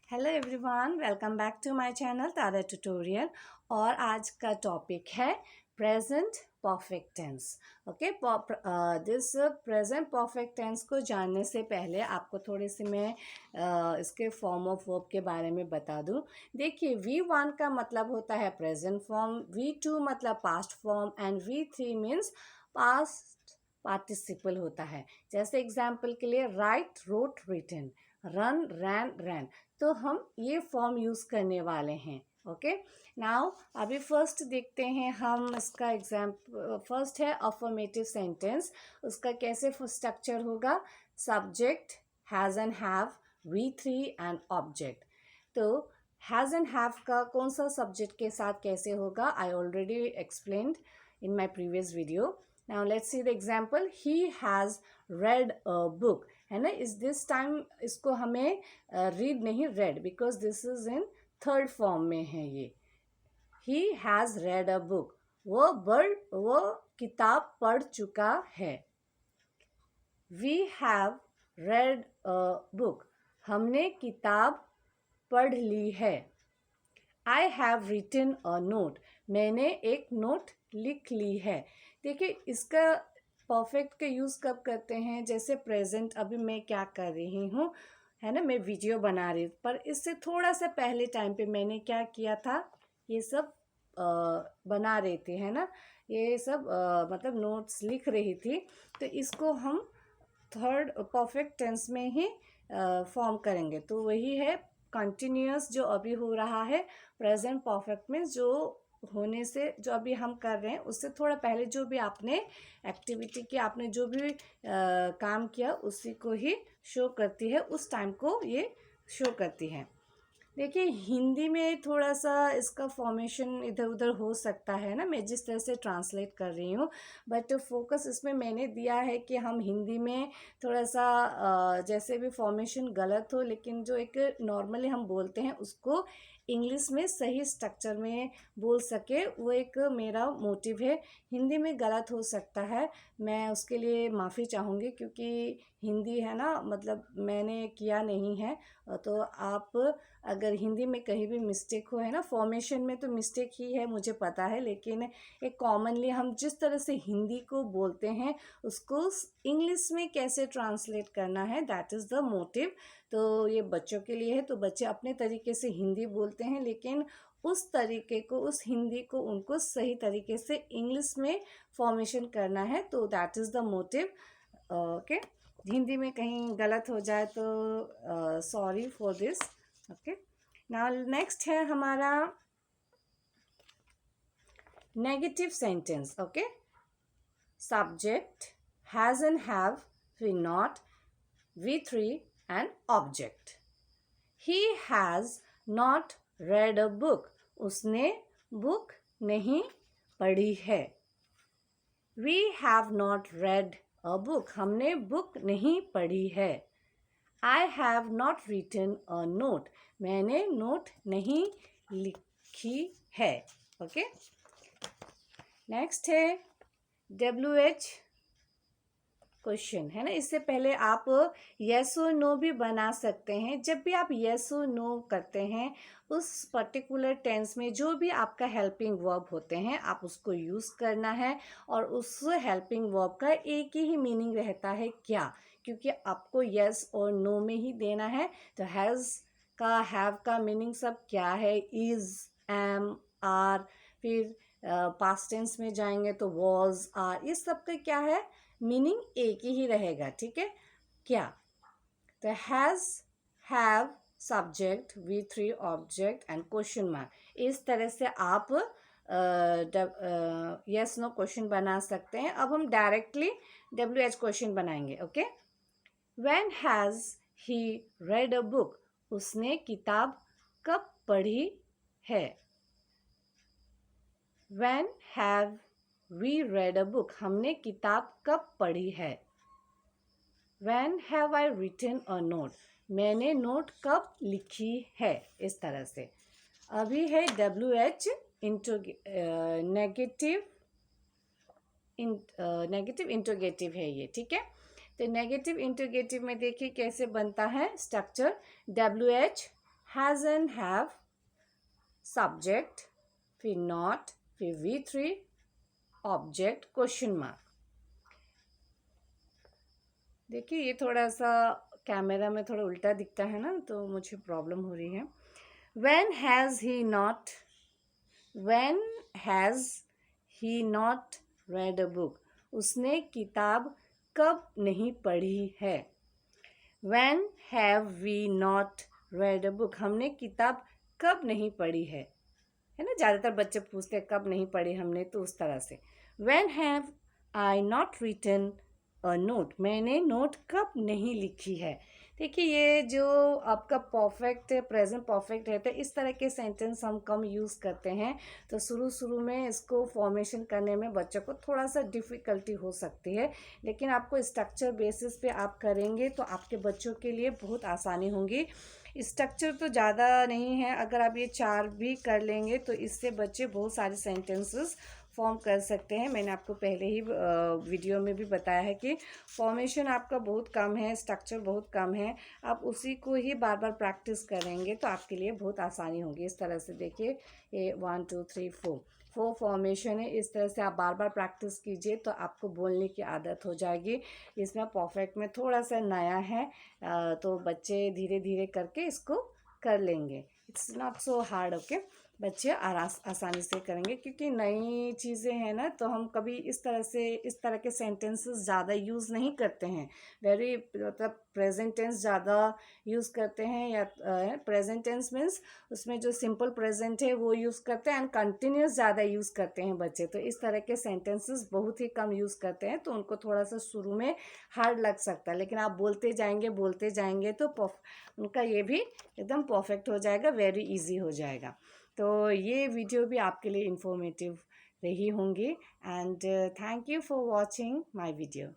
Hello everyone, welcome back to my channel Tara tutorial. और आज का टॉपिक है present perfect tense. Okay, this present perfect tense को जानने से पहले आपको थोड़ी सी मैं इसके फॉर्म ऑफ वर्ब के बारे में बता दूं। देखिए, V1 का मतलब होता है प्रेजेंट फॉर्म, V2 मतलब past form and V3 means past participle होता है। जैसे एग्जाम्पल के लिए राइट, रोट, रिटन, रन, रैन, रैन। तो हम ये फॉर्म यूज़ करने वाले हैं। ओके, नाउ अभी फर्स्ट देखते हैं हम इसका एग्जाम्पल। फर्स्ट है अफर्मेटिव सेंटेंस। उसका कैसे स्ट्रक्चर होगा? Subject, has and have, V3 and object. तो हैज़ एंड हैव का कौन सा सब्जेक्ट के साथ कैसे होगा, I already explained in my previous video. Now let's see the example. He has red a book, है ना। इस दिस टाइम इसको हमें रीड नहीं, red, because this is in third form में है ये। He has red a book, वो किताब पढ़ चुका है। We have read a book, हमने किताब पढ़ ली है। I have written a note, मैंने एक नोट लिख ली है। देखिए, इसका परफेक्ट का यूज़ कब करते हैं? जैसे प्रेजेंट, अभी मैं क्या कर रही हूँ, है ना, मैं वीडियो बना रही हूँ, पर इससे थोड़ा सा पहले टाइम पे मैंने क्या किया था, ये सब बना रही थी, है ना, ये सब मतलब नोट्स लिख रही थी। तो इसको हम थर्ड परफेक्ट टेंस में ही फॉर्म करेंगे। तो वही है कंटिन्यूअस जो अभी हो रहा है। प्रेजेंट परफेक्ट में जो होने से, जो अभी हम कर रहे हैं उससे थोड़ा पहले जो भी आपने एक्टिविटी की, आपने जो भी काम किया, उसी को ही शो करती है, उस टाइम को ये शो करती है। देखिए, हिंदी में थोड़ा सा इसका फॉर्मेशन इधर उधर हो सकता है ना, मैं जिस तरह से ट्रांसलेट कर रही हूँ, बट फोकस इसमें मैंने दिया है कि हम हिंदी में थोड़ा सा जैसे भी फॉर्मेशन गलत हो, लेकिन जो एक नॉर्मली हम बोलते हैं उसको इंग्लिश में सही स्ट्रक्चर में बोल सके, वो एक मेरा मोटिव है। हिंदी में गलत हो सकता है, मैं उसके लिए माफ़ी चाहूँगी, क्योंकि हिंदी है ना, मतलब मैंने किया नहीं है। तो आप अगर हिंदी में कहीं भी मिस्टेक हो, है ना, फॉर्मेशन में तो मिस्टेक ही है, मुझे पता है, लेकिन एक कॉमनली हम जिस तरह से हिंदी को बोलते हैं उसको इंग्लिश में कैसे ट्रांसलेट करना है, दैट इज़ द मोटिव। तो ये बच्चों के लिए है, तो बच्चे अपने तरीके से हिंदी बोलते हैं, लेकिन उस तरीके को, उस हिंदी को उनको सही तरीके से इंग्लिश में फॉर्मेशन करना है, तो that is the motive. Okay, Hindi में कहीं गलत हो जाए तो sorry for this. Okay, now next है हमारा negative sentence. Okay, subject, has and have, we not, V3 and object. He has not read a book, उसने बुक नहीं पढ़ी है। We have not read a book, हमने book नहीं पढ़ी है। I have not written a note, मैंने note नहीं लिखी है। ओके, नेक्स्ट है WH क्वेश्चन, है ना। इससे पहले आप येस और नो भी बना सकते हैं। जब भी आप येस और नो करते हैं, उस पर्टिकुलर टेंस में जो भी आपका हेल्पिंग वर्ब होते हैं, आप उसको यूज़ करना है। और उस हेल्पिंग वर्ब का एक ही मीनिंग रहता है, क्या, क्योंकि आपको येस और नो में ही देना है। तो हैज़ का, हैव का मीनिंग सब क्या है? Is, am, are. फिर पास्ट टेंस में जाएंगे तो वॉज, आर, ये सब का क्या है, मीनिंग एक ही रहेगा। ठीक है, क्या? तो has, have, subject, V3 object and question mark. इस तरह से आप यस नो क्वेश्चन बना सकते हैं। अब हम डायरेक्टली WH क्वेश्चन बनाएंगे। Okay, when has he read a book, उसने किताब कब पढ़ी है। When have we read a book, हमने किताब कब पढ़ी है। When have I written a note, मैंने नोट कब लिखी है। इस तरह से अभी है WH नेगेटिव इंटरोगेटिव है ये। ठीक है, तो नेगेटिव इंटरोगेटिव में देखिए कैसे बनता है structure. WH has and have, subject, फिर नॉट, फिर V3, ऑब्जेक्ट, क्वेश्चन मार्क। देखिए ये थोड़ा सा कैमरा में थोड़ा उल्टा दिखता है ना, तो मुझे प्रॉब्लम हो रही है। When has he not, when has he not read a book, उसने किताब कब नहीं पढ़ी है। When have we not read a book, हमने किताब कब नहीं पढ़ी है ना। ज़्यादातर बच्चे पूछते हैं कब नहीं पढ़ी हमने, तो उस तरह से। When have I not written a note, मैंने नोट कब नहीं लिखी है। देखिए ये जो आपका परफेक्ट प्रेजेंट परफेक्ट रहता है, इस तरह के सेंटेंस हम कम यूज़ करते हैं, तो शुरू शुरू में इसको फॉर्मेशन करने में बच्चों को थोड़ा सा डिफ़िकल्टी हो सकती है, लेकिन आपको स्ट्रक्चर बेसिस पे आप करेंगे तो आपके बच्चों के लिए बहुत आसानी होगी। स्ट्रक्चर तो ज़्यादा नहीं है, अगर आप ये 4 भी कर लेंगे तो इससे बच्चे बहुत सारे सेंटेंसेस फॉर्म कर सकते हैं। मैंने आपको पहले ही वीडियो में भी बताया है कि फॉर्मेशन आपका बहुत कम है, स्ट्रक्चर बहुत कम है, आप उसी को ही बार बार प्रैक्टिस करेंगे तो आपके लिए बहुत आसानी होगी। इस तरह से देखिए ये 1 2 3 4 फॉर्मेशन है, इस तरह से आप बार बार प्रैक्टिस कीजिए तो आपको बोलने की आदत हो जाएगी। इसमें परफेक्ट में थोड़ा सा नया है, तो बच्चे धीरे धीरे करके इसको कर लेंगे। It's not so hard, okay. बच्चे आसानी से करेंगे, क्योंकि नई चीज़ें हैं ना, तो हम कभी इस तरह से इस तरह के सेंटेंसेस ज़्यादा यूज़ नहीं करते हैं। वेरी मतलब प्रेजेंट टेंस ज़्यादा यूज़ करते हैं, या प्रेजेंट टेंस मीन्स उसमें जो सिंपल प्रेजेंट है वो यूज़ करते हैं, एंड कंटिन्यूस ज़्यादा यूज़ करते हैं बच्चे। तो इस तरह के सेंटेंसेस बहुत ही कम यूज़ करते हैं, तो उनको थोड़ा सा शुरू में हार्ड लग सकता है, लेकिन आप बोलते जाएंगे तो उनका ये भी एकदम परफेक्ट हो जाएगा, वेरी इजी हो जाएगा। तो ये वीडियो भी आपके लिए इंफॉर्मेटिव रही होंगी, and thank you for watching my video.